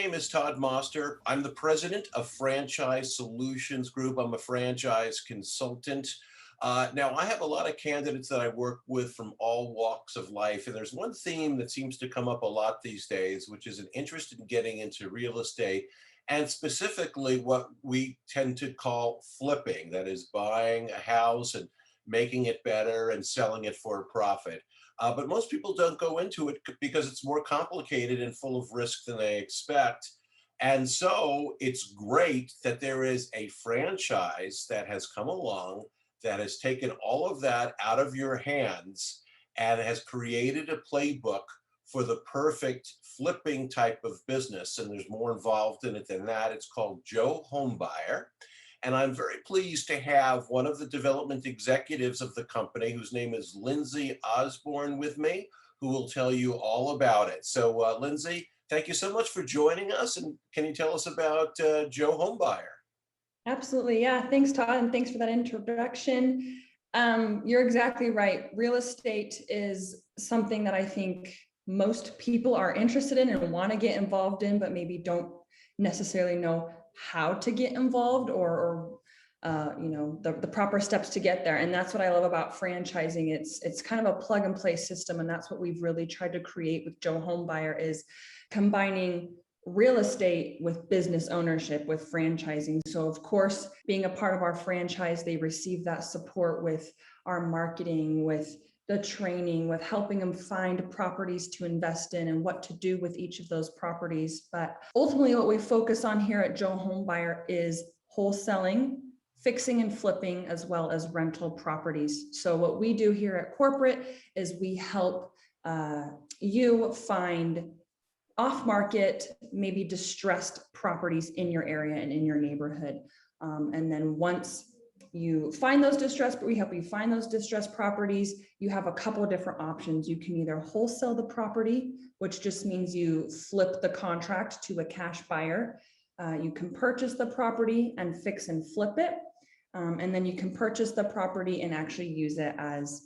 name is Todd Moster. I'm the president of Franchise Solutions Group. I'm a franchise consultant. Now, I have a lot of candidates that I work with from all walks of life, and there's one theme that seems to come up a lot these days, which is an interest in getting into real estate, and specifically what we tend to call flipping, that is buying a house and making it better and selling it for a profit. But most people don't go into it because it's more complicated and full of risk than they expect. And so it's great that there is a franchise that has come along that has taken all of that out of your hands and has created a playbook for the perfect flipping type of business. And there's more involved in it than that. It's called JOE Homebuyer. And I'm very pleased to have one of the development executives of the company, whose name is Lindsay Osborne, with me, who will tell you all about it. So Lindsay, thank you so much for joining us. And can you tell us about JOE Homebuyer? Absolutely. Yeah. Thanks, Todd. And thanks for that introduction. You're exactly right. Real estate is something that I think most people are interested in and want to get involved in, but maybe don't necessarily know how to get involved or the proper steps to get there. And that's what I love about franchising. It's kind of a plug and play system. And that's what we've really tried to create with JOE Homebuyer, is combining real estate with business ownership, with franchising. So of course, being a part of our franchise, they receive that support with our marketing, with the training, with helping them find properties to invest in and what to do with each of those properties. But ultimately what we focus on here at JOE Homebuyer is wholesaling, fixing and flipping, as well as rental properties. So what we do here at corporate is we help you find off-market, maybe distressed properties in your area and in your neighborhood. And then once you find those distressed, but we help you find those distressed properties, you have a couple of different options. You can either wholesale the property, which just means you flip the contract to a cash buyer. You can purchase the property and fix and flip it. And then you can purchase the property and actually use it as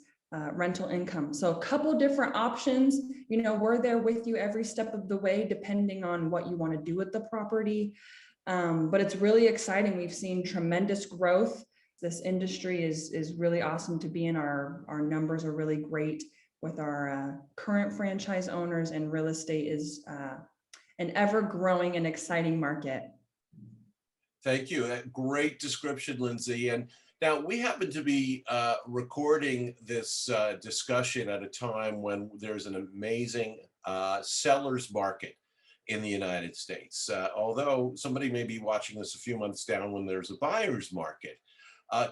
rental income. So a couple different options. We're there with you every step of the way, depending on what you want to do with the property. But it's really exciting. We've seen tremendous growth. This industry is really awesome to be in. Our numbers are really great with our current franchise owners, and real estate is an ever growing and exciting market. Thank you. Great description, Lindsay. And now we happen to be recording this discussion at a time when there's an amazing seller's market in the United States. Although somebody may be watching this a few months down when there's a buyer's market.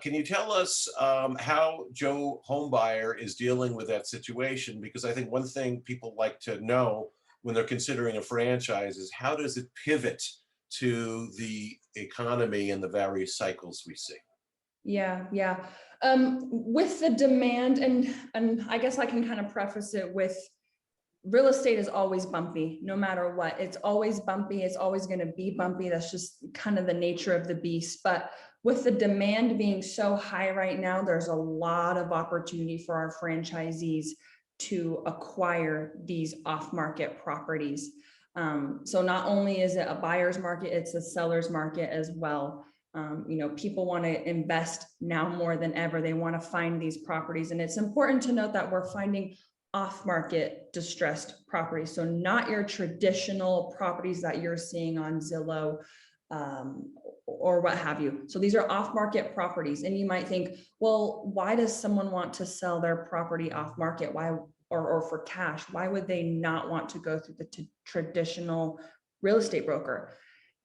Can you tell us how JOE Homebuyer is dealing with that situation? Because I think one thing people like to know when they're considering a franchise is, how does it pivot to the economy and the various cycles we see? Yeah. With the demand, and I guess I can kind of preface it with, real estate is always bumpy, no matter what. It's always bumpy. It's always going to be bumpy. That's just kind of the nature of the beast. But with the demand being so high right now, there's a lot of opportunity for our franchisees to acquire these off-market properties. So not only is it a buyer's market, it's a seller's market as well. People want to invest now more than ever. They want to find these properties. And it's important to note that we're finding off-market distressed properties. So not your traditional properties that you're seeing on Zillow or what have you. So these are off-market properties. And you might think, well, why does someone want to sell their property off-market? Why, or for cash? Why would they not want to go through the traditional real estate broker?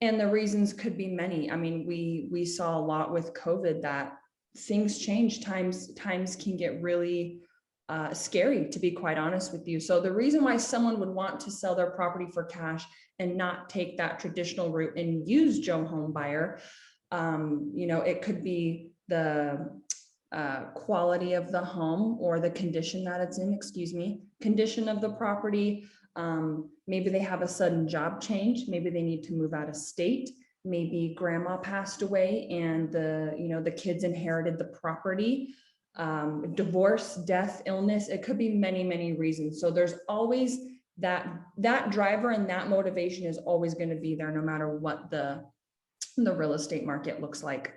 And the reasons could be many. I mean, we saw a lot with COVID that things change. Times can get really scary, to be quite honest with you. So the reason why someone would want to sell their property for cash and not take that traditional route and use JOE Homebuyer, it could be the quality of the home, or the condition that it's in, condition of the property. Maybe they have a sudden job change. Maybe they need to move out of state. Maybe grandma passed away and the kids inherited the property. Divorce, death, illness. It could be many, many reasons. So there's always that driver and that motivation is always going to be there no matter what the real estate market looks like.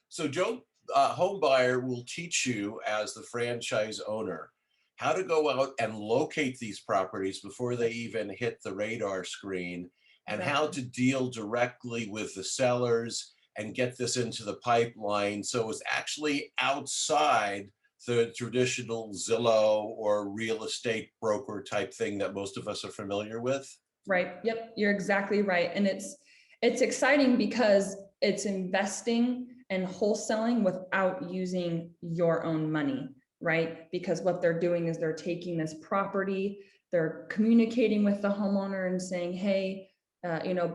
So Joe Home Buyer will teach you as the franchise owner how to go out and locate these properties before they even hit the radar screen, and how to deal directly with the sellers and get this into the pipeline. So it's actually outside the traditional Zillow or real estate broker type thing that most of us are familiar with. Right. Yep. You're exactly right. And it's exciting because it's investing and wholesaling without using your own money, right? Because what they're doing is they're taking this property, they're communicating with the homeowner and saying, hey,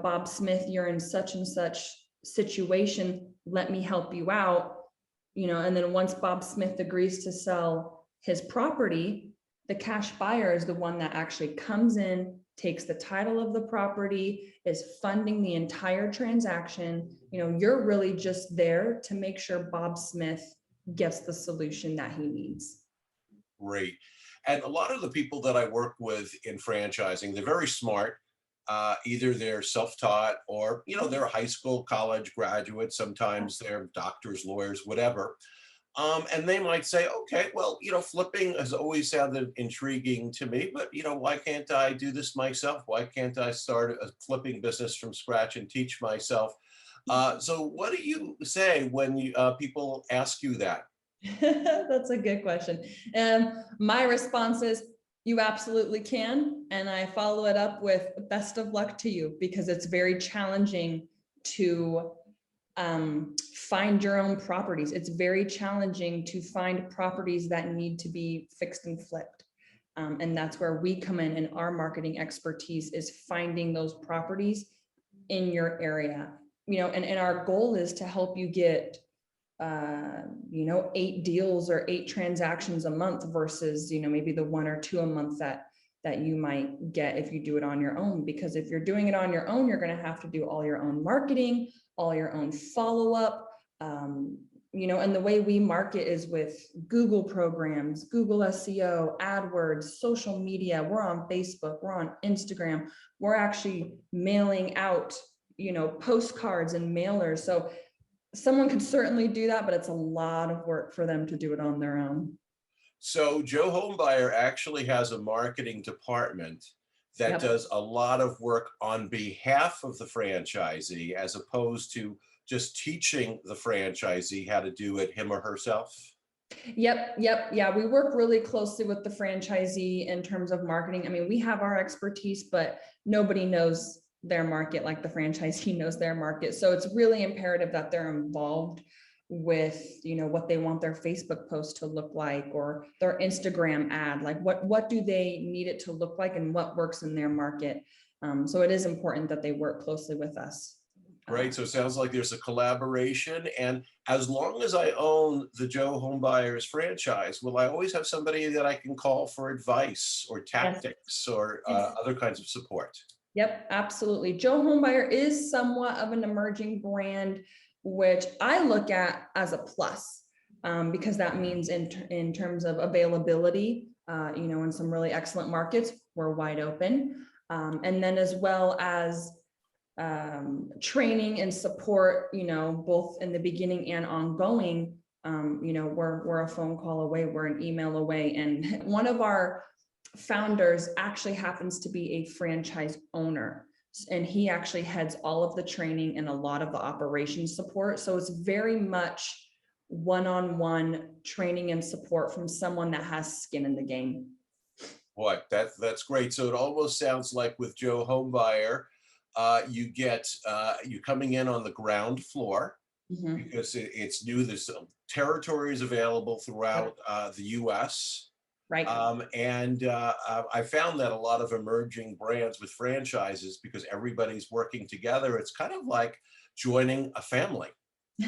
Bob Smith, you're in such and such situation. Let me help you out. And then once Bob Smith agrees to sell his property, the cash buyer is the one that actually comes in, takes the title of the property, is funding the entire transaction. You're really just there to make sure Bob Smith gets the solution that he needs. Great. And a lot of the people that I work with in franchising, they're very smart. Either they're self-taught or, they're high school, college graduates. Sometimes they're doctors, lawyers, whatever. And they might say, okay, well, flipping has always sounded intriguing to me, but, why can't I do this myself? Why can't I start a flipping business from scratch and teach myself? So what do you say when people ask you that? That's a good question. My response is, you absolutely can. And I follow it up with best of luck to you, because it's very challenging to find your own properties. It's very challenging to find properties that need to be fixed and flipped. And that's where we come in, and our marketing expertise is finding those properties in your area. And our goal is to help you get 8 deals or 8 transactions a month versus, maybe the 1 or 2 a month that you might get if you do it on your own. Because if you're doing it on your own, you're going to have to do all your own marketing, all your own follow-up, and the way we market is with Google programs, Google SEO, AdWords, social media. We're on Facebook, we're on Instagram, we're actually mailing out, postcards and mailers. So someone could certainly do that, but it's a lot of work for them to do it on their own. So Joe Homebuyer actually has a marketing department that does a lot of work on behalf of the franchisee, as opposed to just teaching the franchisee how to do it him or herself. Yep. Yeah, we work really closely with the franchisee in terms of marketing. I mean, we have our expertise, but nobody knows their market like the franchisee knows their market. So it's really imperative that they're involved with, what they want their Facebook post to look like, or their Instagram ad, like what do they need it to look like and what works in their market. So it is important that they work closely with us. Right. So it sounds like there's a collaboration. And as long as I own the Joe Homebuyer's franchise, will I always have somebody that I can call for advice or tactics or other kinds of support? Yep, absolutely. Joe Homebuyer is somewhat of an emerging brand, which I look at as a plus, because that means in terms of availability, in some really excellent markets, we're wide open. And then as well as training and support, both in the beginning and ongoing, we're a phone call away, we're an email away. And one of our founders actually happens to be a franchise owner, and he actually heads all of the training and a lot of the operations support. So it's very much one-on-one training and support from someone that has skin in the game. Boy, that's great. So it almost sounds like with Joe Homebuyer, you get you coming in on the ground floor, because it's new. There's territories available throughout the U.S. Right. I found that a lot of emerging brands with franchises, because everybody's working together, it's kind of like joining a family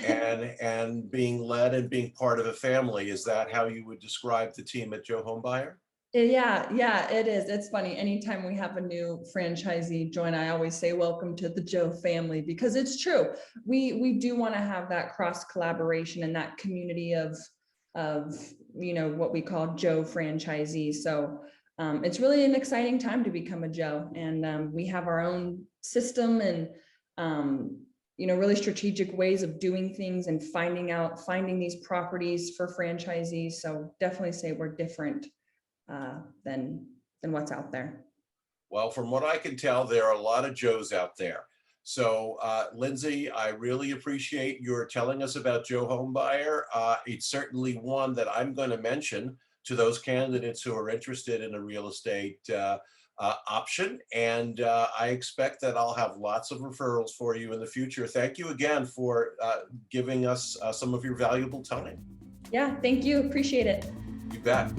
and being led and being part of a family. Is that how you would describe the team at Joe Homebuyer? Yeah, it is. It's funny. Anytime we have a new franchisee join, I always say, welcome to the Joe family, because it's true. We do want to have that cross collaboration and that community of what we call Joe franchisees. So it's really an exciting time to become a Joe. And we have our own system and, really strategic ways of doing things and finding these properties for franchisees. So definitely say we're different than what's out there. Well, from what I can tell, there are a lot of Joes out there. So, Lindsay, I really appreciate your telling us about Joe Homebuyer. It's certainly one that I'm going to mention to those candidates who are interested in a real estate option. And I expect that I'll have lots of referrals for you in the future. Thank you again for giving us some of your valuable time. Yeah, thank you. Appreciate it. You bet.